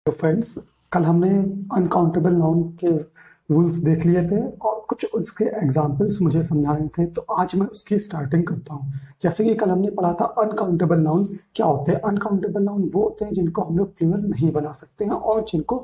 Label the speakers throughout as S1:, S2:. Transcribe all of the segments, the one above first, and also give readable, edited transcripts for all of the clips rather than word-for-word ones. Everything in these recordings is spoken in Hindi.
S1: तो फ्रेंड्स, कल हमने अनकाउंटेबल नाउन के रूल्स देख लिए थे और कुछ उसके एग्जाम्पल्स मुझे समझाने थे। तो आज मैं उसकी स्टार्टिंग करता हूँ। जैसे कि कल हमने पढ़ा था अनकाउंटेबल नाउन क्या होते हैं। अनकाउंटेबल नाउन वो होते हैं जिनको हम लोग प्लूरल नहीं बना सकते हैं और जिनको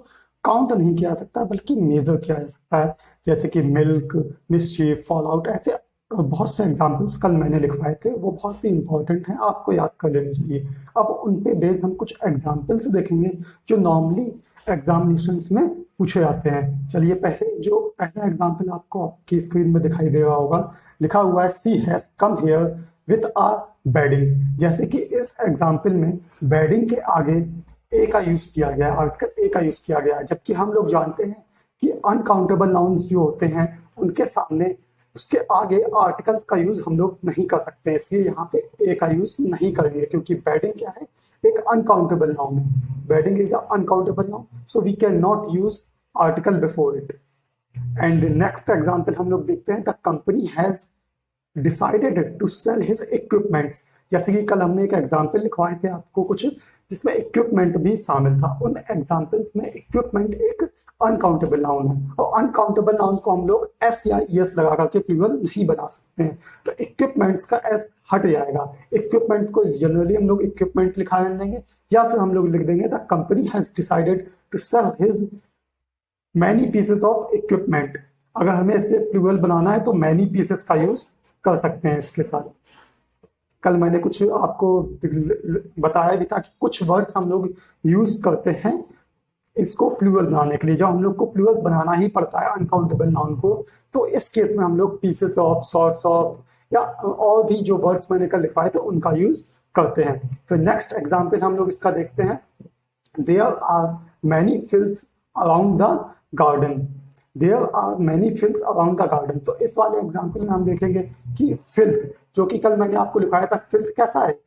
S1: काउंट नहीं किया जा सकता बल्कि मेजर किया जा सकता है। जैसे कि मिल्क, मिस्चीफ, फॉल आउट, ऐसे बहुत से एग्जाम्पल्स कल मैंने लिखवाए थे। वो बहुत ही इंपॉर्टेंट हैं, आपको याद कर लेने चाहिए। अब उन पे बेस्ड हम कुछ एग्जाम्पल्स देखेंगे जो नॉर्मली एग्जामिनेशंस में पूछे जाते हैं। चलिए, पहला एग्जाम्पल आपको आपकी स्क्रीन में दिखाई दे रहा होगा। लिखा हुआ है she has come here with a bedding. जैसे कि इस एग्जाम्पल में बेडिंग के आगे ए का यूज किया गया है, आर्टिकल ए का यूज किया गया है। जबकि हम लोग जानते हैं कि अनकाउंटेबल नाउन्स जो होते हैं उनके सामने उसके आगे आर्टिकल्स का यूज हम लोग नहीं कर सकते, इसलिए यहाँ पे ए का यूज नहीं करेंगे। क्योंकि बेडिंग क्या है, एक अनकाउंटेबल नाउन है। Bedding is uncountable noun, so we can not use article before it. And next example हम लोग देखते हैं, the company has decided to sell his equipments. जैसे कि कल हमने एक एग्जाम्पल लिखवाए थे आपको कुछ, जिसमें इक्विपमेंट भी शामिल था। उन एग्जाम्पल्स में इक्विपमेंट एक अनकाउंटेबल नाउन है और अनकाउंटेबल नाउन को हम लोग एस या एस लगा करके प्लूरल नहीं बना सकते हैं। तो इक्विपमेंट्स का एस हट जाएगा। इक्विपमेंट्स को जनरली हम लोग इक्विपमेंट लिखा देंगे या फिर हम लोग लिख देंगे the company has decided to sell his many pieces of equipment. अगर हमें इसे प्लूरल बनाना है तो मैनी पीसेस का यूज कर सकते हैं इसके साथ। कल मैंने कुछ आपको बताया भी था कि कुछ वर्ड्स हम लोग यूज करते हैं इसको प्लूरल बनाने के लिए। जब हम लोग को प्लूरल बनाना ही पड़ता है अनकाउंटेबल नाउन को, तो इस केस में हम लोग पीसेस ऑफ, सॉर्ट्स ऑफ या और भी जो वर्ड्स मैंने कल लिखवाए थे उनका यूज करते हैं। फिर नेक्स्ट एग्जाम्पल हम लोग इसका देखते हैं, there are many fields around the garden. There are many fields around the garden. तो इस वाले एग्जाम्पल में हम देखेंगे कि फिल्थ, जो कि कल मैंने आपको लिखाया था, फिल्थ कैसा है,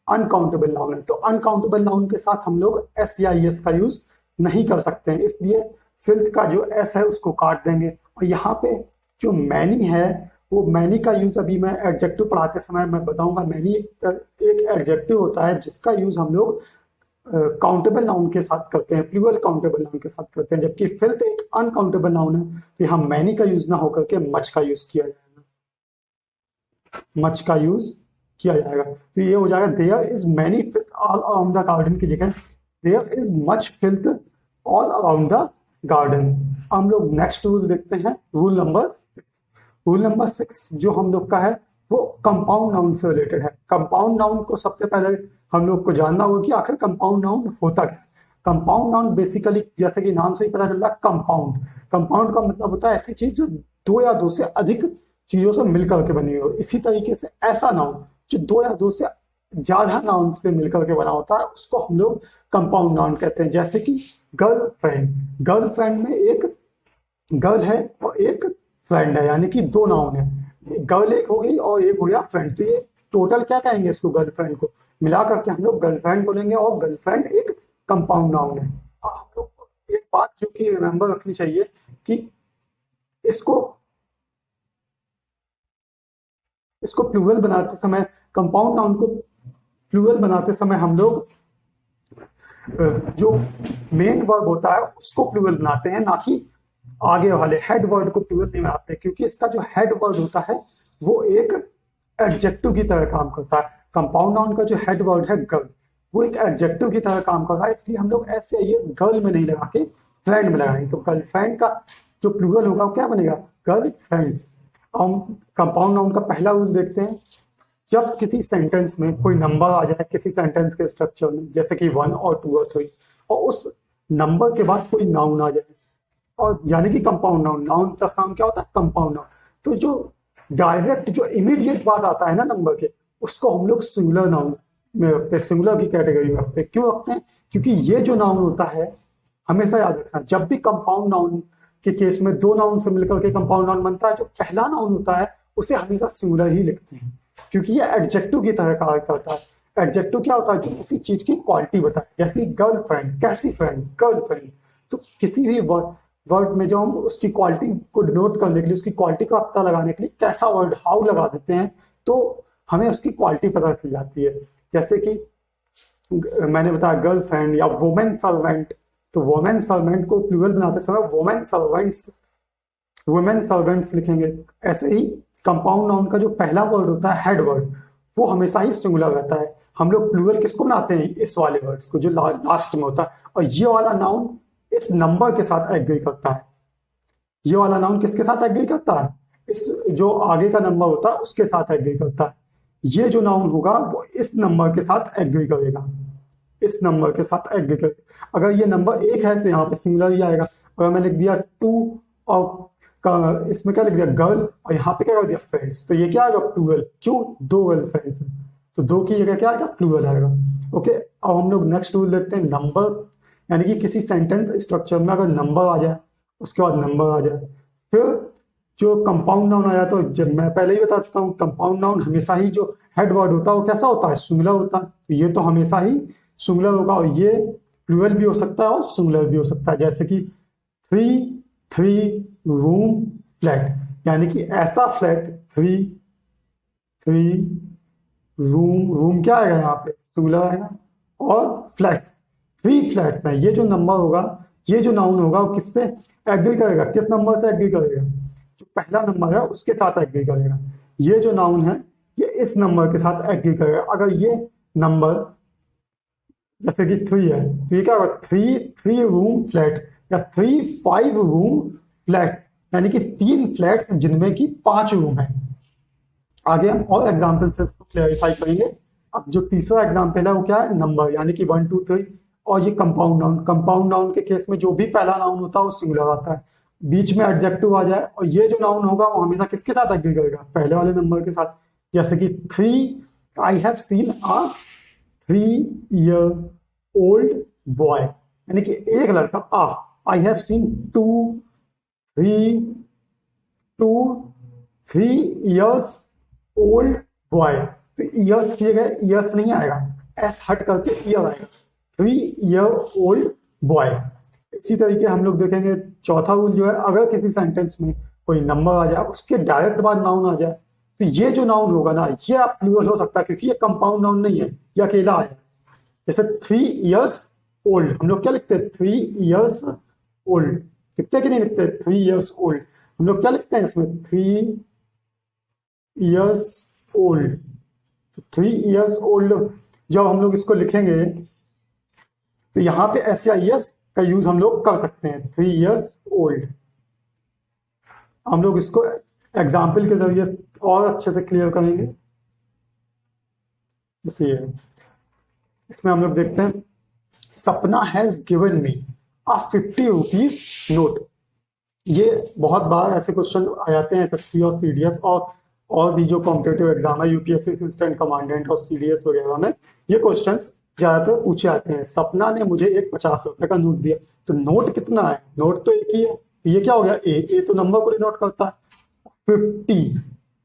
S1: अनकाउंटेबल नाउन है। तो अनकाउंटेबल नाउन के साथ हम लोग एस या एस का यूज नहीं कर सकते हैं, इसलिए फिल्थ का जो एस है उसको काट देंगे। और यहाँ पे जो मैनी है, वो मैनी का यूज अभी मैं एडजेक्टिव पढ़ाते समय मैं बताऊंगा। मैनी एक एडजेक्टिव होता है जिसका यूज हम लोग काउंटेबल नाउन के साथ करते हैं, प्लूरल काउंटेबल नाउन के साथ करते हैं। जबकि फिल्थ एक अनकाउंटेबल नाउन है, तो यहाँ मैनी का यूज ना होकर के मच का यूज किया जाएगा। मच का यूज किया जाएगा, तो ये हो जाएगा there is many filth all around the garden की जगह there is much filth all around the garden. हम लोग नेक्स्ट रूल देखते हैं, रूल नंबर 6। रूल नंबर 6 जो हम लोग का है वो कंपाउंड नाउन से रिलेटेड है। कंपाउंड नाउन को सबसे पहले हम लोग को जानना होगा कि आखिर कंपाउंड नाउन होता क्या है। कंपाउंड नाउन बेसिकली, जैसे कि नाम से ही पता चल रहा है, कंपाउंड। कंपाउंड का मतलब होता है ऐसी चीज जो दो या दो से अधिक चीजों से मिलकर के बनी हो। इसी तरीके से ऐसा नाउन जो दो या दो से ज्यादा नाउन से मिलकर के बना होता है उसको हम लोग कंपाउंड नाउन कहते हैं। जैसे कि गर्लफ्रेंड, गर्लफ्रेंड में एक गर्ल है और एक फ्रेंड है, यानी कि दो नाउन है। गर्ल एक हो गई और एक हो गया फ्रेंड, तो ये टोटल क्या कहेंगे इसको, गर्लफ्रेंड को मिला करके हम लोग गर्लफ्रेंड बोलेंगे। और गर्लफ्रेंड एक कंपाउंड नाउन है। और हम लोग को एक बात जो कि रिमेंबर रखनी चाहिए कि इसको इसको प्लूरल बनाते समय, कंपाउंड नाउन को प्लूरल बनाते समय हम लोग जो मेन वर्ब होता है उसको प्लूरल बनाते हैं, ना कि आगे वाले हेड वर्ड को प्लूरल नहीं बनाते। क्योंकि इसका जो हेड वर्ड होता है वो एक एडजेक्टिव की तरह काम करता है। कंपाउंड नाउन का जो हेड वर्ड है गर्ल, वो एक एडजेक्टिव की तरह काम कर रहा है, इसलिए हम लोग ऐसे ये गर्ल में नहीं लगा के फ्रेंड में लगाएंगे। तो गर्लफ्रेंड का जो प्लूरल होगा वो क्या बनेगा, गर्ल फ्रेंड्स। हम कंपाउंड नाउन का पहला रूल देखते हैं, जब किसी सेंटेंस में कोई नंबर आ जाए किसी सेंटेंस के स्ट्रक्चर में, जैसे कि 1 और 2 और 3, और उस नंबर के बाद कोई नाउन आ जाए, और यानी कि compound noun, noun plus noun क्या होता है, कंपाउंड नाउन। तो जो डायरेक्ट जो इमीडिएट बात आता है ना नंबर के, उसको हम लोग सिंगुलर नाउन में रखते हैं, सिंगुलर की कैटेगरी में रखते हैं। क्यों रखते हैं, क्योंकि ये जो नाउन होता है, हमेशा याद रखना, जब भी कंपाउंड नाउन के केस में दो नाउन से मिलकर के कंपाउंड नाउन बनता है, जो पहला नाउन होता है उसे हमेशा सिंगुलर ही लिखते हैं, क्योंकि ये एडजेक्टिव की तरह कार्य करता है। एडजेक्टिव क्या होता है, जो किसी चीज की क्वालिटी बताए। जैसे कि गर्लफ्रेंड, कैसी फ्रेंड, गर्लफ्रेंड। तो किसी भी वर्ड में जो हम उसकी क्वालिटी को डिनोट करने के लिए, उसकी क्वालिटी का पता लगाने के लिए कैसा वर्ड, हाउ लगा देते हैं, तो हमें उसकी क्वालिटी पता चल जाती है। जैसे कि मैंने बताया गर्लफ्रेंड या वुमेन सर्वेंट, तो वोमेन सर्वेंट को प्लूरल बनाते समय वुमेन सर्वेंट्स लिखेंगे। ऐसे ही कंपाउंड नाउन का जो पहला वर्ड होता है हेड वर्ड, वो हमेशा ही सिंगुलर रहता है। हम लोग प्लूरल किसको बनाते हैं, इस वाले वर्ड्स को जो लास्ट में होता है। और ये वाला नाउन इस नंबर के साथ एग्री करता है। ये वाला नाउन किसके साथ एग्री करता है, इस जो आगे का नंबर होता है उसके साथ एग्री करता है। ये जो नाउन होगा वो इस नंबर के साथ एग्री करेगा, इस नंबर के साथ एग्री करेगा। अगर ये नंबर 1 है तो यहाँ पे सिंगुलर ही आएगा। अगर मैं लिख दिया 2 और इसमें क्या लिख दिया गर्ल, और यहाँ पे क्या कर दिया फ्रेंड्स, तो ये क्या आएगा प्लूरल। क्यों, 2 गर्ल फ्रेंड्स है तो 2 की जगह क्या आएगा, प्लूरल आएगा। ओके, अब हम लोग नेक्स्ट रूल देखते हैं नंबर, यानी कि किसी सेंटेंस स्ट्रक्चर में अगर नंबर आ जाए, उसके बाद नंबर आ जाए, फिर जो कंपाउंड नाउन आया, तो जब मैं पहले ही बता चुका हूँ कंपाउंड नाउन हमेशा ही जो हेड वर्ड होता है वो कैसा होता है, सिंगुलर होता है। तो ये तो हमेशा ही सिंगुलर होगा, और ये प्लूरल भी हो सकता है और सिंगुलर भी हो सकता है। जैसे कि 3 रूम फ्लैट, यानी कि ऐसा फ्लैट 3 रूम क्या आएगा यहाँ पे, सिंगुलर आएगा। और फ्लैट्स, 3 फ्लैट्स हैं। ये जो नंबर होगा, ये जो नाउन होगा वो किससे एग्री करेगा, किस नंबर से एग्री करेगा, जो पहला नंबर है उसके साथ एग्री करेगा। ये जो नाउन है ये इस नंबर के साथ एग्री करेगा। अगर ये नंबर जैसे कि 3 है तो ये क्या होगा, 3 रूम फ्लैट या 5 रूम फ्लैट्स, यानी कि 3 फ्लैट्स जिनमें की 5 रूम है। आगे हम और एग्जाम्पल से इसको क्लैरिफाई करेंगे। अब जो तीसरा एग्जाम्पल है वो क्या है, नंबर, यानी कि 1 2 3। और ये कंपाउंड नाउन के केस में जो भी पहला नाउन होता है वो सिंगुलर आता है, बीच में एडजेक्टिव आ जाए, और ये जो नाउन होगा वो हमेशा किसके साथ एग्री करेगा, पहले वाले नंबर के साथ। जैसे कि 3 I have seen a 3-year-old boy, यानी कि एक लड़का। I have seen 3 years old boy, तो ईयर्स की जगह ईयर्स नहीं आएगा, एस हट करके ईयर आएगा, 3-year-old बॉय। इसी तरीके हम लोग देखेंगे चौथा रूल जो है, अगर किसी सेंटेंस में कोई नंबर आ जाए उसके डायरेक्ट बाद नाउन आ जाए, तो ये जो नाउन होगा ना ये प्लूरल हो सकता है, क्योंकि ये कंपाउंड नाउन नहीं है, ये अकेला आया। जैसे 3 years ओल्ड, हम लोग क्या लिखते हैं, 3 years ओल्ड लिखते कि नहीं लिखते, 3 years ओल्ड। हम लोग क्या लिखते हैं इसमें, 3 years ओल्ड। तो 3 years ओल्ड जब हम लोग इसको लिखेंगे तो यहाँ पे SIS का यूज हम लोग कर सकते हैं, 3 years ओल्ड। हम लोग इसको एग्जाम्पल के जरिए और अच्छे से क्लियर करेंगे। जैसे इसमें हम लोग देखते हैं, सपना has given me a 50 rupees note. ये बहुत बार ऐसे क्वेश्चन आ जाते हैं SSC और CDS और भी जो कॉम्पिटेटिव एग्जाम है, UPSC असिस्टेंट कमांडेंट और CDS वगैरह में ये क्वेश्चंस ज्यादातर पूछे जाते हैं। सपना ने मुझे एक 50 रुपए का नोट दिया, तो नोट कितना है, नोट तो एक ही है, तो ये क्या हो गया, ए तो नंबर को डिनोट करता है। 50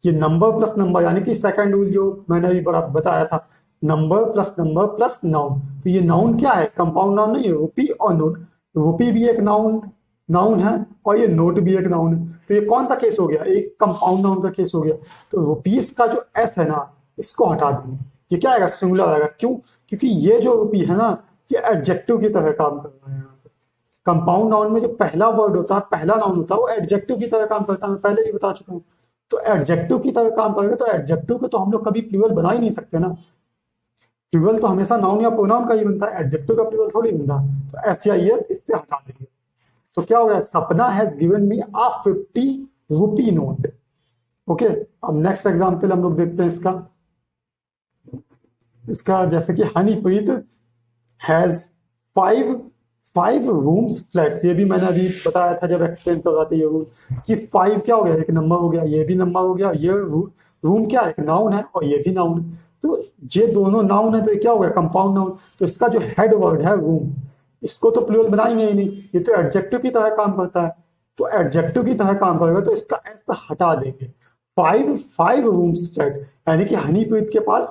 S1: ये नंबर प्लस नंबर, यानी कि सेकंड रूल जो मैंने अभी बड़ा बताया था, नंबर प्लस नाउन। तो ये नाउन क्या है, कंपाउंड नाउन नहीं है, रुपी और नोट। रुपी भी एक नाउन है और ये नोट भी एक नाउन है। तो ये कौन सा केस हो गया, एक कंपाउंड नाउन का केस हो गया। तो रुपीस का जो एस है ना इसको हटा देंगे, ये क्या आएगा, सिंगुलर आएगा। क्यों, क्योंकि ये जो रुपी है ना ये एडजेक्टिव की तरह काम कर रहा है। यहाँ पे कंपाउंड नाउन में जो पहला वर्ड होता है, पहला नाउन होता है, वो एडजेक्टिव की तरह काम करता है, मैं पहले ही बता चुका हूँ। तो एडजेक्टिव की तरह काम करेगा, तो एडजेक्टिव को तो हम लोग कभी प्लूरल बना ही नहीं सकते ना। प्लूरल तो हमेशा नाउन या प्रोनाउन का ही बनता है, एडजेक्टिव का प्लूरल थोड़ी बनता। तो SIS इससे हटा देंगे। तो क्या हो गया, सपना has given me a 50 rupee note. Okay, अब नेक्स्ट एग्जांपल हम लोग देखते हैं इसका जैसे कि हनीप्रीत हैज 5 रूम्स फ्लैट्स। ये भी मैंने अभी बताया था जब एक्सप्लेन कर रहा था ये रूल, कि 5 क्या हो गया, एक नंबर हो गया, ये भी नंबर हो गया, ये रूम क्या है, एक नाउन है और ये भी नाउन है। तो ये दोनों नाउन है, तो क्या हो गया, कंपाउंड नाउन। तो इसका जो हेड वर्ड है रूम, इसको तो प्लूरल बनाएंगे ही नहीं, ये तो एडजेक्टिव की तरह काम करता है। तो एडजेक्टिव की तरह काम करेगा तो इसका एस हटा देंगे। 5 रूम्स फ्लैट, यानी कि हनीप्रीत के पास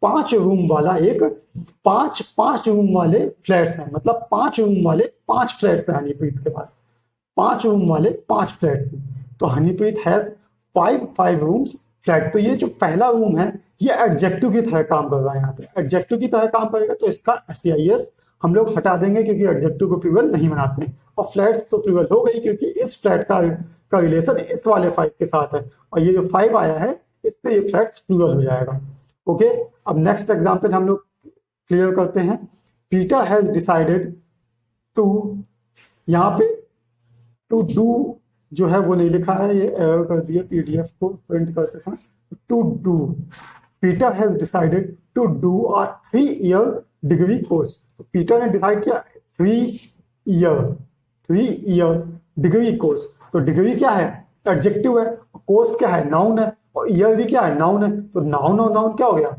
S1: 5 रूम वाला एक 5 रूम वाले फ्लैट्स हैं, मतलब 5 रूम वाले 5 फ्लैट्स हैं हनीप्रीत के पास, 5 रूम वाले 5 फ्लैट्स हैं। तो हनीप्रीत हैज 5 रूम्स फ्लैट। तो ये जो पहला रूम है ये एडजेक्टिव की तरह काम कर रहा है, यहाँ पे एडजेक्टिव की तरह काम करेगा तो इसका SIS हम लोग हटा देंगे क्योंकि एडजेक्टिव को प्लूरल नहीं बनाते हैं। और फ्लैट्स तो प्लूरल हो गई क्योंकि इस फ्लैट का रिलेशन इस वाले 5 के साथ है, और ये जो 5 आया है इससे ये फ्लैट्स प्लूरल हो जाएगा। ओके, अब नेक्स्ट एग्जाम्पल हम लोग क्लियर करते हैं। पीटर हैज डिसाइडेड टू, यहाँ पे टू डू जो है वो नहीं लिखा है, ये एरर कर दिया पीडीएफ को प्रिंट करते समय। To do, Peter has decided to do a 3-year degree course. तो पीटर ने डिसाइड किया 3 ईयर डिग्री कोर्स। तो डिग्री क्या है? एडजेक्टिव है। कोर्स क्या है? नाउन है। और ईयर भी क्या है? नाउन है। तो नाउन और नाउन क्या हो गया?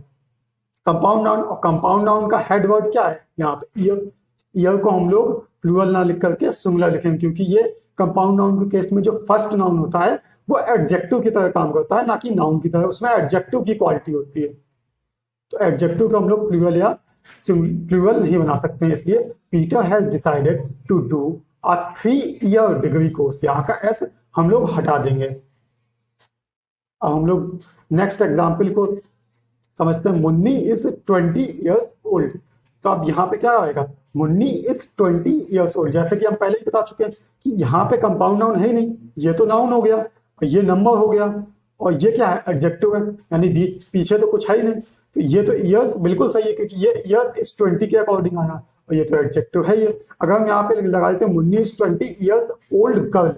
S1: Compound noun. और कंपाउंड नाउन का हेड वर्ड क्या है? यहाँ पे ईयर। ईयर को हम लोग प्लूरल ना लिख करके सिंगुलर लिखेंगे क्योंकि ये कंपाउंड नाउन के केस में जो फर्स्ट नाउन होता है वो एडजेक्टिव की तरह काम करता है, ना कि नाउन की तरह। उसमें एडजेक्टिव की क्वालिटी होती है। तो एडजेक्टिव को हम लोग प्लूरल या प्लूरल नहीं बना सकते हैं, इसलिए Peter has decided to do a 3-year degree course. यहाँ का एस हम लोग हटा देंगे। अब हम लोग नेक्स्ट एग्जाम्पल को समझते हैं। Munni is 20 years old. तो अब यहाँ पे क्या आएगा? Munni is 20 years old. जैसे कि हम पहले ही बता चुके हैं कि यहाँ पे कंपाउंड नाउन है ही नहीं, ये तो नाउन हो गया, ये नंबर हो गया, और ये क्या है? एडजेक्टिव है, यानी पीछे तो कुछ है ही नहीं। तो ये तो ईयर बिल्कुल सही है क्योंकि ये ईयर इस 20 के अकॉर्डिंग आया, और ये तो एडजेक्टिव है। ये अगर हम यहाँ पे लगा देते हैं Munni is 20 years old girl,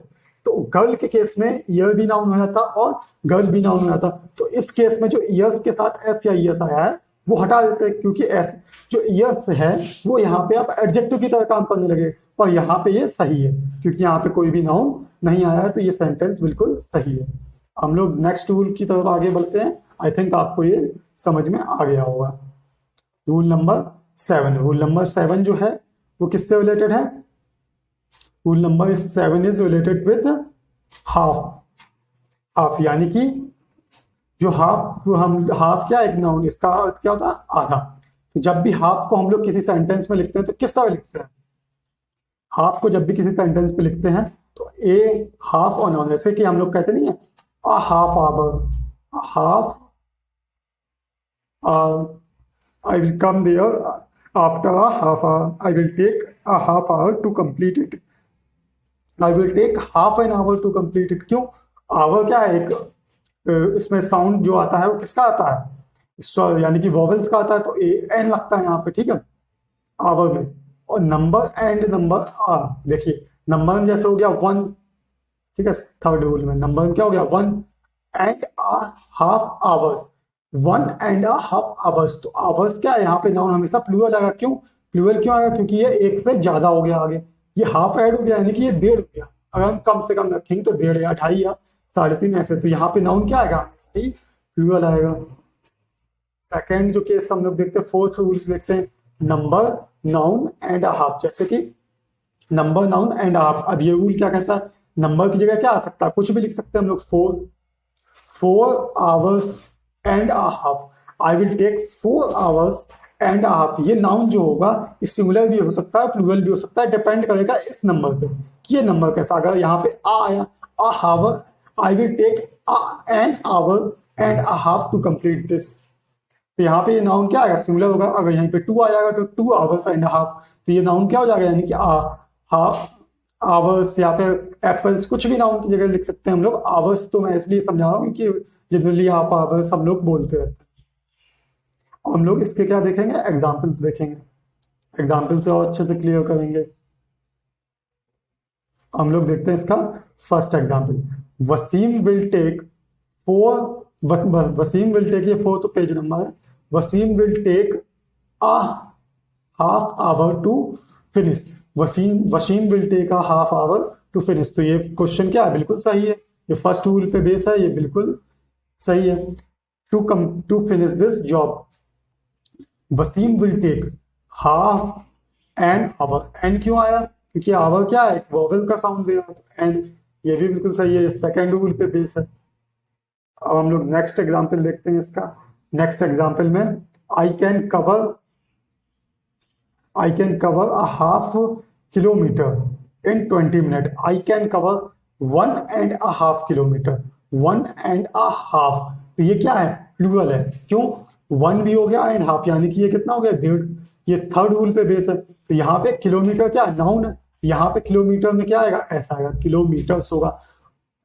S1: तो गर्ल के केस में ईयर भी नाउन हो जाता और गर्ल भी नाउन हो जाता। तो इस केस में जो ईयर्स के साथ एस या ईएस आया है वो हटा देते हैं क्योंकि एस जो ईयर्स है वो यहाँ पे आप एडजेक्टिव की तरह काम करने लगे, पर यहाँ पे ये सही है क्योंकि यहाँ पे कोई भी नाउन नहीं आया है। तो ये सेंटेंस बिल्कुल सही है। हम लोग नेक्स्ट रूल की तरफ आगे बढ़ते हैं। आई थिंक आपको ये समझ में आ गया होगा। Rule number 7। रूल नंबर 7 जो है वो किससे रिलेटेड है? Rule number 7 is related with half. Half यानी कि जो हाफ, हम हाफ क्या एक नाउन, इसका अर्थ क्या होता है? आधा। तो जब भी हाफ को हम लोग किसी सेंटेंस में लिखते हैं तो किस तरह लिखते हैं? हाफ को जब भी किसी सेंटेंस में लिखते हैं तो ए हाफ और नाउन, जैसे कि हम लोग कहते नहीं है अ half our, half I will come there after a half hour. I will take a half hour to complete it. I will take half an hour to complete it. क्यों? आवर क्या है? एक इसमें साउंड जो आता है वो किसका आता है? यानी कि वॉवेल्स का आता है, तो ए एन लगता है यहाँ पे, ठीक है, आवर में। और नंबर एंड नंबर देखिए नंबर में जैसे हो गया 1, ठीक है, थर्ड रूल में नंबर में क्या हो गया? 1 and a half hours। 1 and a half hours। तो आवर्स क्या है? यहाँ पे नाउन हमेशा प्लूरल आएगा। क्यों प्लूरल क्यों आएगा? क्योंकि ये एक से ज्यादा हो गया आगे, ये हाफ ऐड हो गया यानी कि ये 1.5 हो गया। अगर हम कम से कम रखेंगे तो 1.5 या 2.5 या 3.5 ऐसे। तो यहाँ पे नाउन क्या आएगा? सही प्लूरल आएगा। सेकेंड जो केस हम लोग देखते हैं, फोर्थ रूल देखते हैं, number noun and a half. जैसे कि नंबर नाउन एंड हाफ। अब ये रूल क्या कहता है? नंबर की जगह क्या आ सकता है? कुछ भी लिख सकते हैं हम लोग। 4 hours and a half। I will take 4 hours and a half। ये नाउन जो होगा इस सिंगुलर भी हो सकता है, प्लूरल भी हो सकता है, डिपेंड करेगा इस नंबर पे कि ये नंबर कैसा। अगर यहाँ पे आ आया a hour, I will take an hour and a half to complete this। तो यहाँ पे ये नाउन क्या आएगा? सिंगुलर होगा। अगर यहाँ पे 2 आ जाएगा तो 2 hours and a half। तो ये नाउन क्या हो जाएगा? यानी कि हाफ आवर्स या फिर एप्पल्स, कुछ भी नाउन की जगह लिख सकते हैं हम लोग। आवर्स तो मैं इसलिए समझा रहा हूँ क्योंकि जनरली हाफ आवर्स हम लोग बोलते रहते हैं। हम लोग इसके क्या देखेंगे? एग्जाम्पल्स देखेंगे। एग्जाम्पल से और अच्छे से क्लियर करेंगे। हम लोग देखते हैं इसका first example. Waseem will take 4, Waseem will take, ये 4 पेज नंबर है। Waseem will take a half hour to finish। Waseem will take a half hour to finish. तो ये क्वेश्चन क्या है? बिल्कुल सही है। ये फर्स्ट रूल पे बेस है, ये बिल्कुल सही है। To finish this job Waseem will take half an hour. An क्यों आया? क्योंकि आवर क्या है? एक वॉवेल का साउंड दे रहा है। एन, ये भी बिल्कुल सही है, सेकेंड रूल पे बेस है। अब हम लोग नेक्स्ट एग्जाम्पल देखते हैं इसका। नेक्स्ट एग्जाम्पल में I can cover a half kilometer in 20 minutes। I can cover 1.5 kilometer। 1.5। तो ये क्या है? प्लूरल है। क्यों? 1 भी हो गया एंड हाफ, यानी कि ये कितना हो गया? 1.5। ये थर्ड रूल पे बेस है। तो तो यहाँ पे किलोमीटर क्या नाउन है, यहाँ पे किलोमीटर में क्या आएगा, ऐसा आएगा, किलोमीटर्स होगा।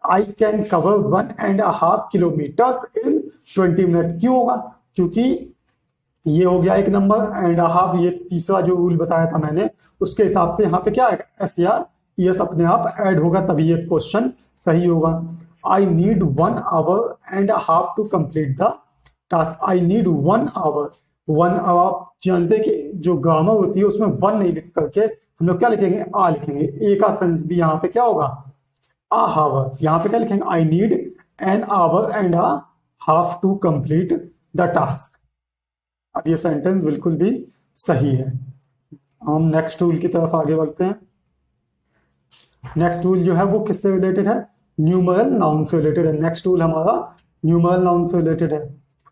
S1: I can cover 1.5 kilometres in 20 minute. क्यों होगा, क्योंकि ये हो गया एक नंबर, एंड हाफ ये तीसरा जो रूल बताया था मैंने, उसके हिसाब से यहाँ पे क्या आएगा, एस या यस अपने आप ऐड होगा, तभी ये क्वेश्चन सही होगा। I need 1.5 hours to complete the task. I need 1 hour। 1 hour आप जानते हैं कि जो ग्रामर होती है उसमें 1 नहीं लिख करके हम लोग क्या लिखेंगे, आ लिखेंगे। ए का सेंस भी यहाँ पे क्या होगा, आ हावर। यहाँ पे क्या लिखेंगे, I need 1.5 hours to complete the task. अब ये सेंटेंस बिल्कुल भी सही है। हम नेक्स्ट टूल की तरफ आगे बढ़ते हैं। नेक्स्ट टूल जो है वो किससे रिलेटेड है, न्यूमरल नाउन से रिलेटेड है। नेक्स्ट टूल हमारा न्यूमरल नाउन से रिलेटेड है।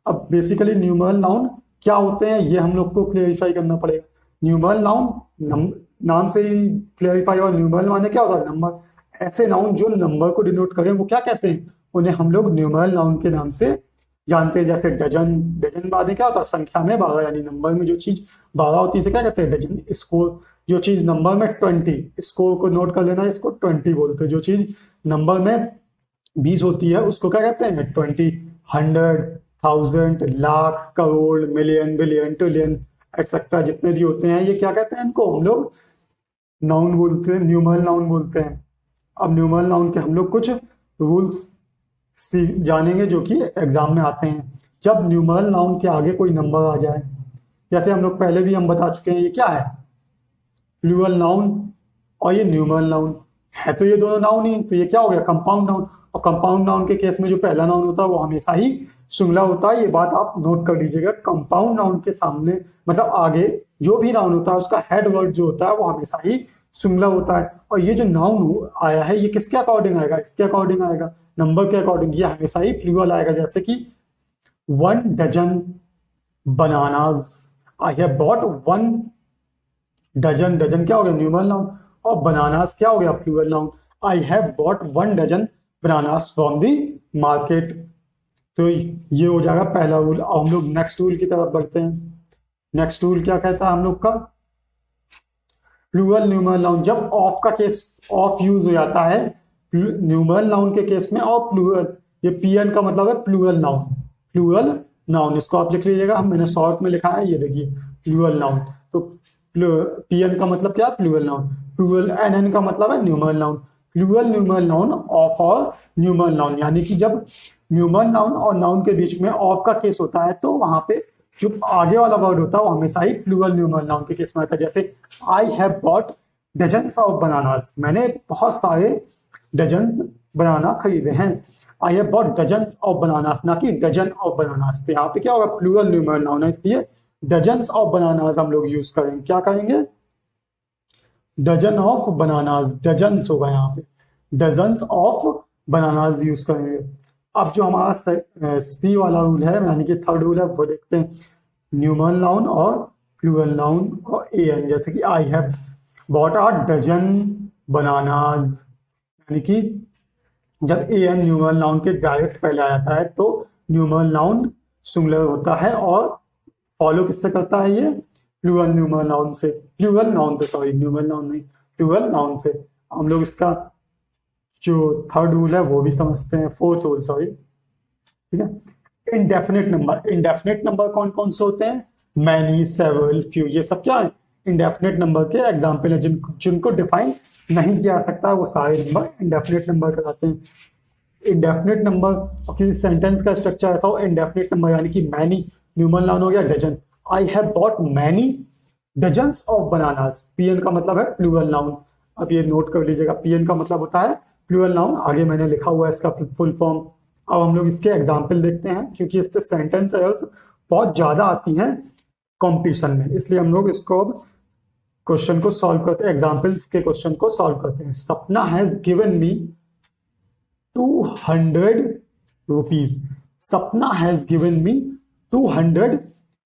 S1: अब बेसिकली न्यूमरल नाउन क्या होते हैं ये हम लोग को क्लेरिफाई करना पड़ेगा। न्यूमरल नाउन नाम से ही क्लेरिफाई, और न्यूमरल माने क्या होता है, नंबर। ऐसे नाउन जो नंबर को डिनोट करें वो क्या कहते हैं, उन्हें हम लोग न्यूमरल नाउन के नाम से जानते हैं। जैसे डजन, डजन बाद क्या होता है, संख्या में 12, यानी नंबर में जो चीज 12 होती है इसे क्या कहते हैं, डजन। स्कोर, जो चीज नंबर में 20, स्कोर को नोट कर लेना, इसको 20 बोलते हैं। जो चीज नंबर में 20 होती है उसको क्या कहते हैं, 20। 100, 1000, lakh, crore, million, billion, trillion etcetera जितने भी होते हैं, ये क्या कहते हैं, इनको हम लोग नाउन बोलते हैं, न्यूमरल नाउन बोलते हैं। अब न्यूमरल नाउन के हम लोग कुछ रूल्स जानेंगे जो कि एग्जाम में आते हैं। जब न्यूमरल नाउन के आगे कोई नंबर आ जाए, जैसे हम लोग पहले भी हम बता चुके हैं, ये क्या है, प्लूरल नाउन, और ये न्यूमरल नाउन है। तो ये दोनों नाउन ही, तो ये क्या हो गया, कंपाउंड नाउन। और कंपाउंड नाउन के केस में जो पहला नाउन होता है वो हमेशा ही सिंगुलर होता है। ये बात आप नोट कर लीजिएगा। कंपाउंड नाउन के सामने मतलब आगे जो भी नाउन होता है उसका हेड वर्ड जो होता है वो हमेशा ही सिंगुलर होता है। और ये जो नाउन आया है ये किसके अकॉर्डिंग आएगा, इसके अकॉर्डिंग आएगा, नंबर के अकॉर्डिंग। ये हमेशा ही प्लूरल आएगा। जैसे कि 1 dozen bananas, I have bought 1 dozen. Dozen क्या हो गया, न्यूमरल नाउन, और बनानास क्या हो गया, plural noun. I have bought 1 dozen bananas from the market. तो ये हो जाएगा पहला रूल। और हम लोग नेक्स्ट रूल की तरफ बढ़ते हैं। नेक्स्ट रूल क्या कहता है हम लोग का, प्लूरल न्यूमरल नाउन। जब ऑफ का केस, ऑफ यूज हो जाता है न्यूमरल नाउन के केस में, और प्लूरल, ये पीएन का मतलब है प्लूरल नाउन। प्लूरल नाउन इसको आप लिख लीजिएगा, मैंने शॉर्ट में लिखा है, ये देखिए प्लूरल नाउन। तो पीएन का मतलब क्या है, प्लूरल नाउन। प्लूरल एनएन का मतलब है numeral noun. Plural numeral noun of और न्यूमरल नाउन, यानी कि जब न्यूमरल नाउन और नाउन के बीच में ऑफ का केस होता है तो वहां पे जो आगे वाला वर्ड होता है वो हमेशा ही प्लूरल न्यूमरल नाउन के केस में आता है। जैसे आई have bot dozens of bananas, मैंने बहुत सारे डजन बनाना खरीदे हैं। आई have bot dozens of bananas, ना कि डजन ऑफ बनानास। तो यहाँ पे क्या होगा, प्लूरल न्यूमरल नाउन है, इसलिए डजन्स ऑफ बनानास हम लोग यूज करेंगे। क्या करेंगे, डजन ऑफ बनानास, डजन्स होगा यहाँ पे, डजन्स ऑफ बनानास यूज करेंगे। अब जो हमारा सी वाला रूल है, यानी कि थर्ड रूल है, वो देखते हैं। न्यूमरल नाउन और प्लूरल नाउन और एन, जैसे कि I have bought a dozen bananas, यानी कि जब एन न्यूमरल नाउन के डायरेक्ट पहले आ जाता है तो न्यूमरल नाउन सिंगुलर होता है, और फॉलो किससे करता है, ये प्लूरल न्यूमरल नाउन से, प्लूरल नाउन से, सॉरी न्यूमरल नाउन नहीं, प्लूरल नाउन से। हम लोग इसका जो थर्ड रूल है वो भी समझते हैं, फोर्थ रूल, सॉरी, ठीक है। इंडेफिनिट नंबर, इंडेफिनिट नंबर कौन कौन से होते हैं, मैनी, सेवरल, फ्यू, ये सब क्या है, इंडेफिनिट नंबर के एग्जाम्पल है। जिनको डिफाइन नहीं किया जा सकता वो सारे नंबर इंडेफिनिट नंबर कहलाते हैं। इंडेफिनिट नंबर और किसी सेंटेंस का स्ट्रक्चर ऐसा हो, इंडेफिनिट नंबर यानी कि मैनी न्यूमरल नाउन हो गया, dozen, I have bought many dozens of bananas, PN का मतलब है प्लूरल नाउन। अब ये नोट कर लीजिएगा, पीएन का मतलब होता है प्लूरल नाउन, आगे मैंने लिखा हुआ है इसका फुल फॉर्म। अब हम लोग इसके एग्जाम्पल देखते हैं, क्योंकि इससे सेंटेंस बहुत ज्यादा आती हैं कंपटीशन में, इसलिए हम लोग इसको अब क्वेश्चन को सॉल्व करते हैं, एग्जाम्पल्स के क्वेश्चन को सॉल्व करते हैं। सपना हैज गिवन मी 200 रुपीज, सपना हैज गिवन मी 200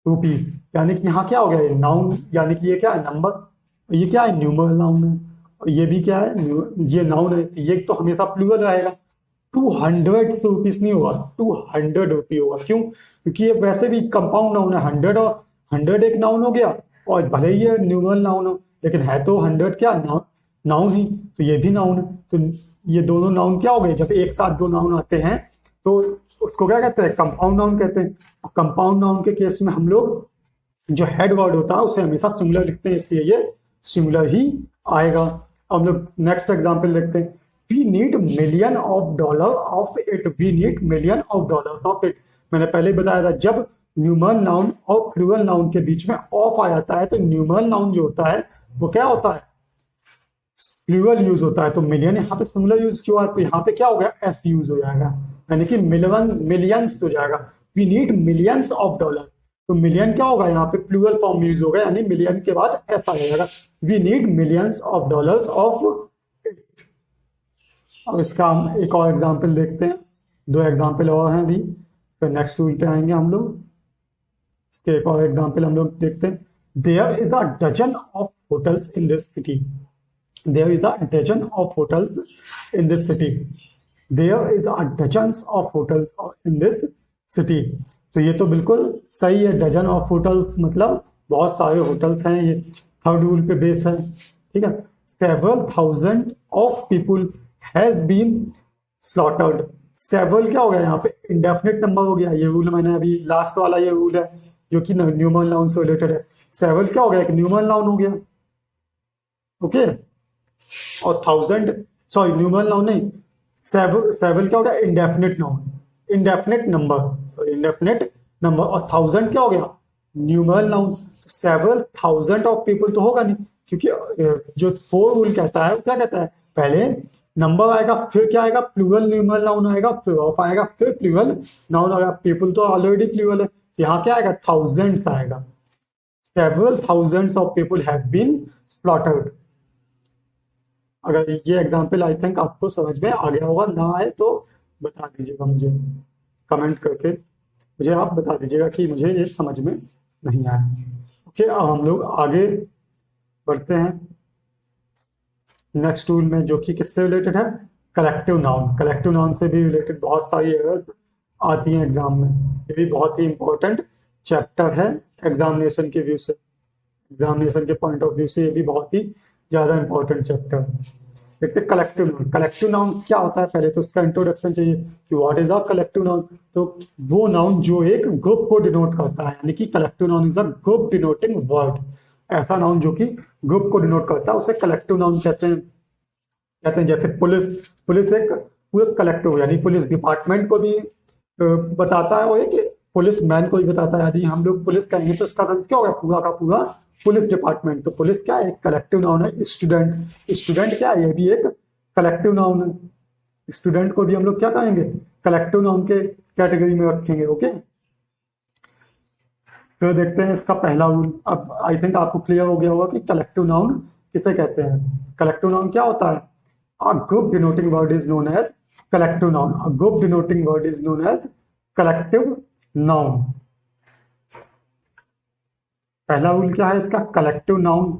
S1: रुपीज, यानी कि यहाँ क्या हो गया, नाउन, यानी कि ये क्या है, नंबर, ये क्या है, न्यूमरल नाउन है, और ये भी क्या है, ये नाउन है, ये तो हमेशा प्लूरल रहेगा। 200 रुपीज नहीं होगा, 200 रुपी होगा। क्यों, क्योंकि ये वैसे भी कंपाउंड नाउन है, 100 और 100 एक नाउन हो गया, और भले ही ये न्यूमरल नाउन हो, लेकिन है तो 100 क्या नाउन ही, तो ये भी नाउन है। तो ये दोनों नाउन क्या हो गए, जब एक साथ दो नाउन आते हैं तो उसको क्या कहते हैं, कंपाउंड नाउन कहते हैं। कंपाउंड नाउन के केस में हम लोग जो हेड वर्ड होता है उसे हमेशा सिंगुलर लिखते हैं, इसलिए ये सिंगुलर ही आएगा। अब हम लोग नेक्स्ट एग्जांपल देखते हैं। We need million of dollar of it, we need million of dollars of it. मैंने पहले बताया था, जब न्यूमरल नाउन और प्लूरल नाउन के बीच में ऑफ आ जाता है तो न्यूमरल नाउन जो होता है वो क्या होता है, प्लूरल यूज होता है। तो मिलियन यहाँ पे सिंगुलर यूज क्यों है, तो यहाँ पे क्या हो गया, एस यूज हो जाएगा, यानी कि मिलियंस हो जाएगा। We need millions of dollars, तो मिलियन क्या होगा, यहाँ पे प्लूरल फॉर्म यूज होगा, यानी मिलियन के बाद एस आ जाएगा। We need millions of dollars of. अब इसका हम एक और एग्जाम्पल देखते हैं, दो एग्जाम्पल और हैं भी, फिर नेक्स्ट टूल पे आएंगे हम लोग। इसके एक और एग्जाम्पल हम लोग देखते हैं। There is a dozen of hotels in this city, there is a dozen of hotels in this city, there is a dozens of hotels in this city. तो ये तो बिल्कुल सही है, डजन ऑफ होटल्स मतलब बहुत सारे होटल्स हैं, ये थर्ड रूल पे बेस है, ठीक है। Several thousand of people has been slaughtered, several क्या हो गया, यहाँ पे इंडेफिनिट नंबर हो गया, ये रूल मैंने अभी लास्ट वाला ये रूल है जो कि न्यूमरल नाउन से रिलेटेड है। सेवरल क्या हो गया, एक न्यूमरल नाउन हो गया, ओके। और थाउजेंड, सॉरी न्यूमरल नाउन नहीं, सेवरल क्या हो गया, indefinite noun, indefinite number, sorry indefinite number. और थाउजेंड क्या हो गया, numeral noun. Several thousand of people तो होगा नहीं, क्योंकि जो फोर रूल कहता है वो क्या कहता है, पहले नंबर आएगा, फिर क्या आएगा, प्लूरल न्यूमरल नाउन आएगा, फिर ऑफ आएगा, फिर प्लूरल नाउन आएगा। पीपल तो ऑलरेडी प्लूरल है, यहाँ क्या आएगा, थाउजेंड्स आएगा। Several thousands of people have been slaughtered. अगर ये एग्जांपल आई थिंक आपको समझ में आ गया होगा, ना आए तो बता दीजिएगा मुझे कमेंट करके, मुझे आप बता दीजिएगा कि मुझे ये समझ में नहीं आया। ओके, अब हम लोग आगे बढ़ते हैं नेक्स्ट टूल में, जो कि किससे रिलेटेड है, कलेक्टिव नाउन। कलेक्टिव नाउन से भी रिलेटेड बहुत सारी एरर्स आती हैं एग्जाम में, ये भी बहुत ही इंपॉर्टेंट चैप्टर है एग्जामिनेशन के व्यू से, एग्जामिनेशन के पॉइंट ऑफ व्यू से ये भी बहुत ही ज्यादा इंपॉर्टेंट चैप्टर। देखते कलेक्टिव नाउन। कलेक्टिव नाउन क्या होता है, पहले तो उसका इंट्रोडक्शन चाहिए कि what is a collective noun. तो वो नाउन जो एक ग्रुप को डिनोट करता है, यानी कि collective noun is a group denoting word. ऐसा नाउन जो कि ग्रुप को डिनोट करता है उसे कलेक्टिव नाउन कहते हैं। जैसे पुलिस, पुलिस एक पूरा कलेक्टिव, यानी पुलिस डिपार्टमेंट को भी बताता है, और एक पुलिस मैन को भी बताता है। यदि हम लोग पुलिस कहेंगे तो उसका सेंस क्या होगा, पूरा का पूरा पुलिस डिपार्टमेंट। तो पुलिस क्या है, एक कलेक्टिव नाउन है। स्टूडेंट, स्टूडेंट क्या है, ये भी एक कलेक्टिव नाउन है। स्टूडेंट को भी हम लोग क्या कहेंगे, कलेक्टिव नाउन के कैटेगरी में रखेंगे, ओके। फिर देखते हैं इसका पहला रूल। अब आई थिंक आपको क्लियर हो गया होगा कि कलेक्टिव नाउन किसे कहते हैं। कलेक्टिव नाउन क्या होता है, a group denoting word is known as collective noun, a group denoting word is known as collective noun. पहला रूल क्या है इसका, कलेक्टिव नाउन।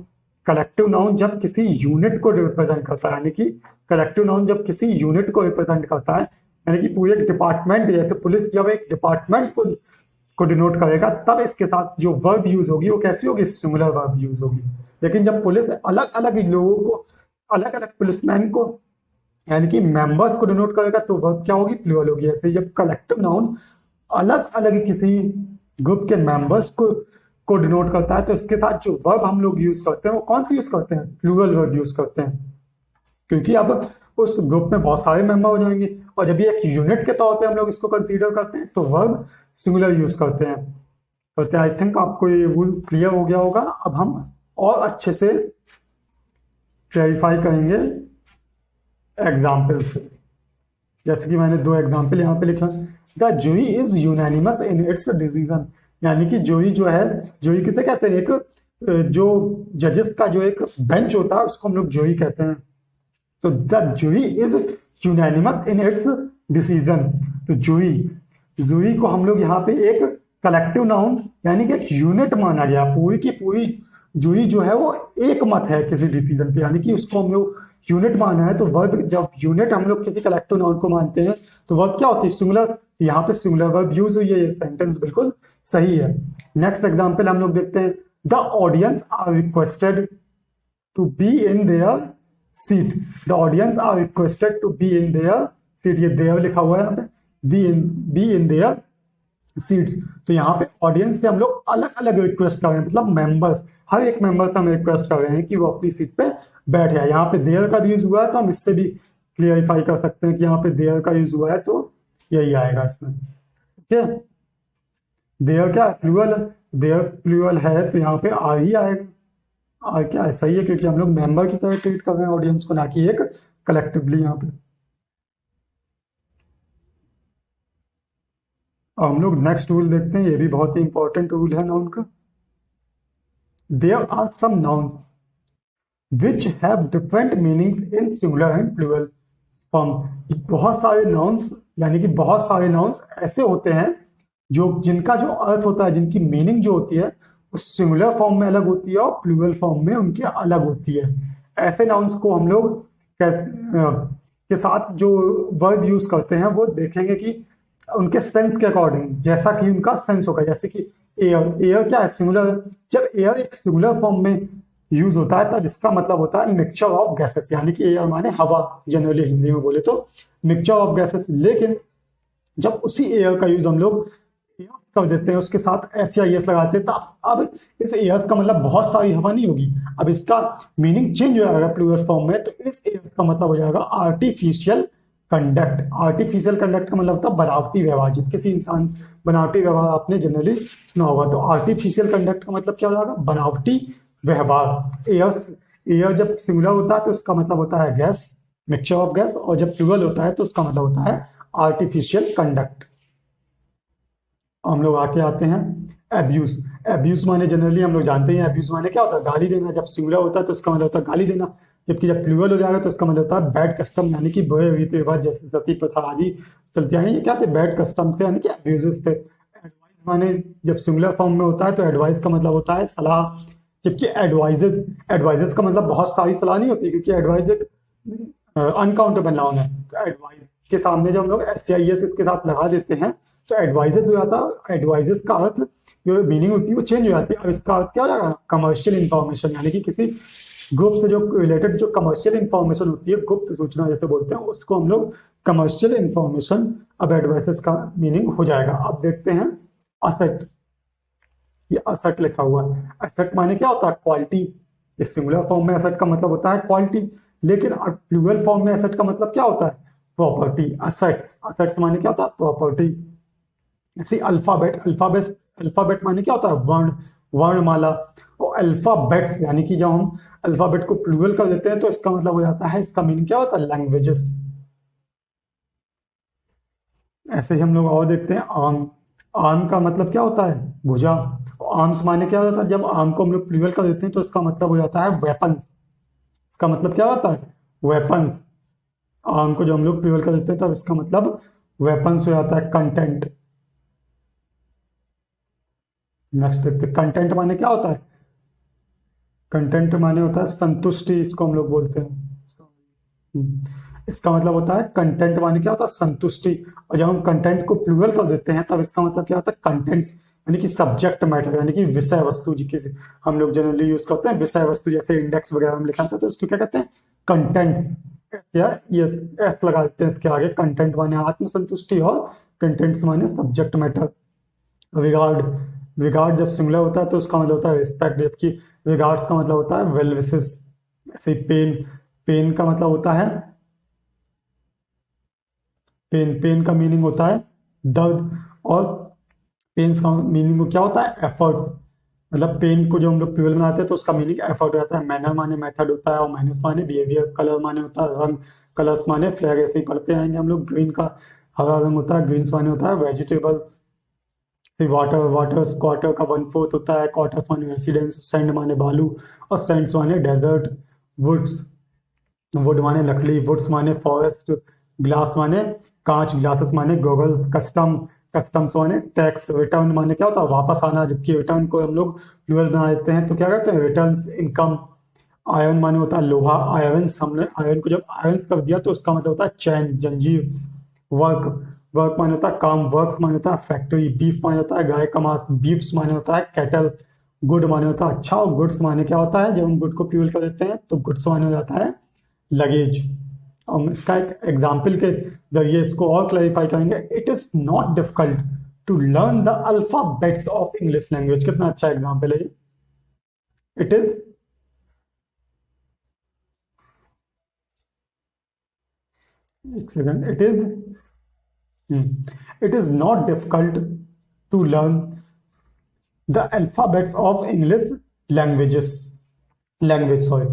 S1: कलेक्टिव नाउन जब किसी यूनिट को रिप्रेजेंट करता है, यानी कि कलेक्टिव नाउन जब किसी यूनिट को रिप्रेजेंट करता है, यानी कि पूरे एक डिपार्टमेंट, जैसे पुलिस जब एक डिपार्टमेंट को डिनोट करेगा, तब इसके साथ जो वर्ब यूज होगी वो कैसी होगी, सिंगुलर वर्ब यूज होगी। लेकिन जब पुलिस अलग अलग लोगों को, अलग अलग पुलिसमैन को, यानी कि मेंबर्स को डिनोट करेगा, तो वर्ब क्या होगी, प्लूरल होगी। ऐसे जब कलेक्टिव नाउन अलग अलग किसी ग्रुप के मेंबर्स को डिनोट करता है, तो इसके साथ जो वर्ब हम लोग यूज करते हैं वो कौन सी यूज करते हैं, प्लूरल वर्ब यूज करते हैं, क्योंकि अब उस ग्रुप में बहुत सारे मेंबर हो जाएंगे, और जब ये एक यूनिट के तौर पे हम लोग इसको कंसीडर करते हैं तो वर्ब सिंगुलर यूज करते हैं। तो आई थिंक आपको ये रूल क्लियर हो गया होगा। अब हम और अच्छे से क्लैरिफाई करेंगे एग्जाम्पल से। जैसे कि मैंने दो एग्जाम्पल यहाँ पे लिखा, the jury is unanimous in its decision, यानी कि जूरी जो है, जूरी किसे कहते हैं, एक जो जजेस का जो एक बेंच होता है उसको हम लोग जूरी कहते हैं। तो the jury is unanimous in its decision. तो जूरी को हम लोग यहाँ पे एक कलेक्टिव नाउन, यानी कि एक यूनिट माना गया, पूरी की पूरी जूरी जो है वो एक मत है किसी डिसीजन पे, यानी कि उसको हम लोग यूनिट माना है। तो वर्ब, जब यूनिट हम लोग किसी कलेक्टिव नाउन को मानते हैं तो वर्ब क्या होती है, सिंगुलर। यहाँ पे सिंगुलर वर्ब यूज हुई है, ये सेंटेंस बिल्कुल सही है। नेक्स्ट एग्जांपल हम लोग देखते हैं, the audience are requested to be in their seat, the audience are requested to be in their seat, ये देयर लिखा हुआ है यहाँ पे, बी इन देयर सीट्स। तो यहाँ पे ऑडियंस से हम लोग अलग अलग रिक्वेस्ट कर रहे हैं, मतलब मेंबर्स, हर एक मेंबर से हम रिक्वेस्ट कर रहे हैं कि वो अपनी सीट पे बैठ जाए। यहाँ पे देयर का भी यूज हुआ है, तो हम इससे भी क्लियरिफाई कर सकते हैं कि यहाँ पे देयर का यूज हुआ है, तो यही आएगा इसमें। ठीक है, देयर क्या प्लूरल, देयर प्लूरल है तो यहाँ पे आर ही आएगा। आर क्या है, सही है, क्योंकि हम लोग मेंबर की तरह ट्रीट कर रहे हैं ऑडियंस को, ना कि एक कलेक्टिवली यहाँ पे। हम लोग नेक्स्ट रूल देखते हैं, ये भी बहुत ही इंपॉर्टेंट रूल है नाउन का। There are some nouns which have different meanings in singular and plural form. बहुत सारे नाउन्स, यानी कि बहुत सारे नाउन्स ऐसे होते हैं जो जिनका जो अर्थ होता है, जिनकी मीनिंग जो होती है वो सिंगुलर फॉर्म में अलग होती है और प्लूरल फॉर्म में उनकी अलग होती है। ऐसे नाउन्स को हम लोग के साथ जो वर्ड यूज करते हैं वो देखेंगे कि उनके सेंस के अकॉर्डिंग, जैसा कि उनका सेंस होगा। जैसे कि एयर, एयर क्या है, सिंगुलर। जब एयर एक सिंगुलर फॉर्म में यूज होता है तब इसका मतलब होता है मिक्सचर ऑफ गैसेस, यानी कि एयर माने हवा, जनरली हिंदी में बोले तो मिक्सचर ऑफ गैसेस। लेकिन जब उसी एयर का यूज हम लोग कर देते हैं, उसके साथ एच या एस लगाते हैं, तो अब इस एयर का मतलब बहुत सारी हवा नहीं होगी, अब इसका मीनिंग चेंज हो जाएगा प्लूरल फॉर्म में। तो इस एयर का मतलब हो जाएगा आर्टिफिशियल कंडक्ट। आर्टिफिशियल कंडक्ट का मतलब होता है बनावटी व्यवहार। जब किसी इंसान, बनावटी व्यवहार आपने जनरली सुना होगा, तो आर्टिफिशियल कंडक्ट का मतलब क्या हो जाएगा, बनावटी व्यवहार। एयर जब सिंगुलर होता है तो उसका मतलब होता है गैस, मिक्सचर ऑफ गैस, और जब प्लूरल होता है तो उसका मतलब होता है आर्टिफिशियल कंडक्ट। हम लोग आके आते हैं एब्यूज। एब्यूज माने जनरली हम लोग जानते हैं एब्यूज माने क्या होता है, गाली देना। जब सिंगुलर होता है तो उसका मतलब होता है गाली देना, जबकि जब प्लूरल हो जाएगा तो उसका मतलब होता है बैड कस्टम, यानी कि बुरे रीति रिवाज जैसे सती प्रथा आदि चलती आई, ये क्या थे, बैड कस्टम थे, यानी कि एब्यूजेस थे। एडवाइस माने जब सिंगुलर फॉर्म में होता है तो एडवाइस का मतलब होता है सलाह, जबकि एडवाइजेस, एडवाइजेस का मतलब बहुत सारी सलाह नहीं होती, क्योंकि एडवाइस एक अनकाउंटेबल नाउन है। तो एडवाइस के सामने जब हम लोग SCIS इसके साथ लगा देते हैं तो एडवाइजेस हो जाता है। एडवाइजेस का अर्थ जो मीनिंग होती है वो चेंज हो जाती है। अब इसका अर्थ क्या हो जाएगा, कमर्शियल इंफॉर्मेशन, यानी कि किसी ग्रुप से जो रिलेटेड जो कमर्शियल इंफॉर्मेशन होती है, गुप्त सूचना जैसे बोलते हैं, उसको हम लोग कमर्शियल इंफॉर्मेशन, अब एडवाइसेस का मीनिंग हो जाएगा। अब देखते हैं असेट। ये असेट लिखा हुआ है, असेट माने क्या होता है, क्वालिटी। इस सिंगुलर फॉर्म में असेट का मतलब होता है क्वालिटी, लेकिन प्लूरल फॉर्म में असेट का मतलब क्या होता है, प्रॉपर्टी। असेट्स, असेट्स माने क्या होता है, प्रॉपर्टी। जैसे अल्फाबेट, अल्फाबेट माने क्या होता है, वर्ण, वर्णमाला। और अल्फाबेट्स यानी कि जब हम अल्फाबेट को प्लूरल कर देते हैं तो इसका मतलब हो जाता है, इसका मीनिंग क्या होता है, लैंग्वेजेस। ऐसे ही हम लोग और देखते हैं आर्म। आर्म का मतलब क्या होता है, भुजा। आर्म्स माने क्या होता है, जब आर्म को हम लोग प्लूरल कर देते हैं तो इसका मतलब हो जाता है वेपन्स। इसका मतलब क्या होता है, वेपन्स। आर्म को जब हम लोग प्लूरल कर देते हैं तब इसका मतलब वेपन्स हो जाता है। कंटेंट, नेक्स्ट देखते हैं कंटेंट माने क्या होता है, कंटेंट माने होता है संतुष्टि, इसको हम लोग बोलते हैं। इसका मतलब होता है कंटेंट माने क्या होता है, संतुष्टि। और जब हम कंटेंट को प्लूरल कर देते हैं तब इसका मतलब क्या होता है, कंटेंट्स, यानी कि सब्जेक्ट मैटर, यानी कि विषय वस्तु, जिसे हम लोग जनरली यूज करते हैं विषय वस्तु, जैसे इंडेक्स वगैरह हम लिखा था तो उसको क्या कहते हैं, कंटेंट्स। या ये एफ लगा देते हैं इसके आगे। कंटेंट माने आत्मसंतुष्टि और कंटेंट्स माने सब्जेक्ट मैटर। रिगार्ड, रिगार्ड जब सिंगुलर होता है तो उसका मतलब होता है रिस्पेक्ट, जबकि रिगार्ड्स का मतलब होता है वेल विशेस। ऐसे पेन, पेन का मतलब होता है, पेन, पेन का मीनिंग होता है दर्द, और पेन का मीनिंग क्या होता है, एफर्ट। मतलब पेन को जो हम लोग प्लूरल बनाते हैं तो उसका मीनिंग एफर्ट होता है। मैनर माने मेथड होता है, और मैनर्स माने बिहेवियर। कलर माने होता है रंग, कलर्स माने फ्लैग। ऐसे ही पढ़ते आएंगे हम लोग। ग्रीन का हरा रंग होता है, ग्रीन्स माने होता है वेजिटेबल्स। वाटर, वाटर्स, क्वार्टर का 1/4 होता है, क्वार्टर्स माने रेसिडेंस। सैंड माने बालू, और सैंड्स माने डेजर्ट। वुड्स, वुड माने लकड़ी, वुड्स माने फॉरेस्ट। ग्लास माने कांच, ग्लासेस माने गॉगल। कस्टम, कस्टम्स माने टैक्स। रिटर्न माने क्या होता है, वापस आना, जबकि रिटर्न को हम लोग प्लूरल बना देते हैं तो क्या कहते हैं, रिटर्न्स। इनकम, आयरन माने होता है लोहा, आयरन्स। हमने आयरन को जब आयरन्स कर दिया तो उसका मतलब होता है चैन, जंजीर। वर्क, वर्क माने होता है काम, वर्क माने होता है फैक्ट्री। बीफ माने होता है गाय का मांस, बीफ्स माने होता है कैटल। गुड माने होता है अच्छा, और गुड्स माने क्या होता है, जब हम गुड को प्लूरल कर देते हैं तो गुड्स माने हो जाता है लगेज। हम इसका एक एग्जाम्पल के जरिए इसको और क्लैरिफाई करेंगे। It is not difficult to learn the alphabets of English language. कितना अच्छा एग्जाम्पल है ये। इट इज एक second, it is not difficult to learn the alphabets of English language sorry.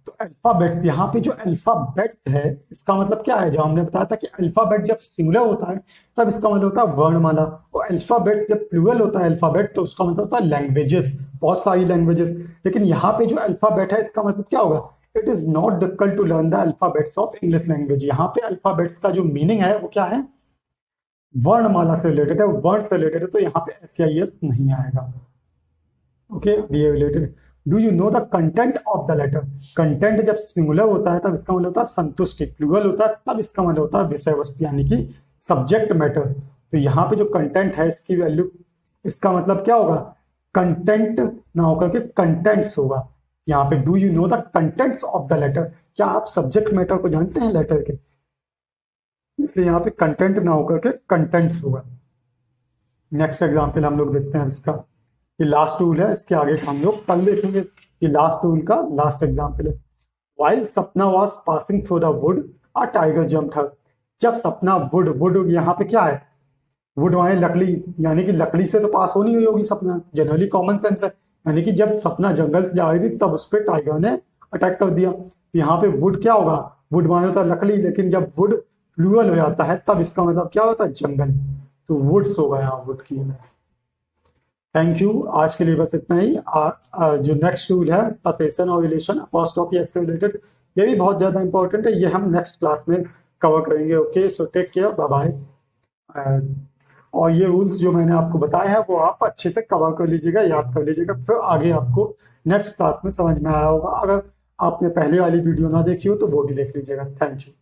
S1: तो अल्फाबेट्स, यहाँ पे जो अल्फाबेट है इसका मतलब क्या है, जो हमने बताया था कि अल्फाबेट जब सिंगुलर होता है तब इसका मतलब होता है वर्णमाला, और अल्फाबेट जब प्लूरल होता है अल्फाबेट तो उसका मतलब होता है लैंग्वेजेस, बहुत सारी लैंग्वेजेस। लेकिन यहाँ पे जो अल्फाबेट है इसका मतलब क्या होगा, it is not difficult to learn the alphabets of English language. यहाँ पे अल्फाबेट्स का जो मीनिंग है वो क्या है, वर्णमाला से रिलेटेड है, वर्ण से रिलेटेड है, तो यहाँ पे SCIS नहीं आएगा। Okay, be related. Do you know the content of the letter. Content जब सिंगुलर होता है तब इसका मतलब होता है संतुष्टि, प्लूरल होता है तब इसका मतलब होता है विषय वस्तु यानी कि सब्जेक्ट मैटर। तो यहाँ पे जो कंटेंट है इसकी वैल्यू, इसका मतलब क्या होगा, कंटेंट ना होकर के कंटेंट्स होगा। यहाँ पे do you know the contents of the letter, क्या आप सब्जेक्ट मैटर को जानते हैं लेटर के, इसलिए यहाँ पे कंटेंट ना होकर के कंटेंट्स होगा। नेक्स्ट एग्जाम्पल हम लोग देखते हैं इसका। ये लास्ट टूल है, इसके आगे हम लोग कल देखेंगे। ये लास्ट टूल का लास्ट एग्जाम्पल है। While Sapna was passing through the wood a tiger jumped her. जब सपना वुड यहाँ पे क्या है, वुड माने लकड़ी, यानी कि लकड़ी से तो पास हो नहीं हुई होगी सपना, जनरली कॉमन सेंस है। यानी कि जब सपना जंगल से जा रही थी तब उस पर टाइगर ने अटैक कर दिया। तो यहाँ पे वुड क्या होगा, वुड माने होता है लकड़ी, लेकिन जब वुड प्लूरल हो जाता है तब इसका मतलब क्या होता है, जंगल। तो वुड्स होगा यहाँ वुड की। थैंक यू, आज के लिए बस इतना ही। जो नेक्स्ट टूल है पसेशन और रिलेशन अपॉस्ट्रोफी एस से रिलेटेड, ये भी बहुत ज्यादा इंपॉर्टेंट है, ये हम नेक्स्ट क्लास में कवर करेंगे। Okay, so take care, bye bye. और ये रूल्स जो मैंने आपको बताए हैं वो आप अच्छे से कवर कर लीजिएगा, याद कर लीजिएगा, फिर आगे आपको नेक्स्ट क्लास में समझ में आया होगा। अगर आपने पहले वाली वीडियो ना देखी हो तो वो भी देख लीजिएगा। Thank you.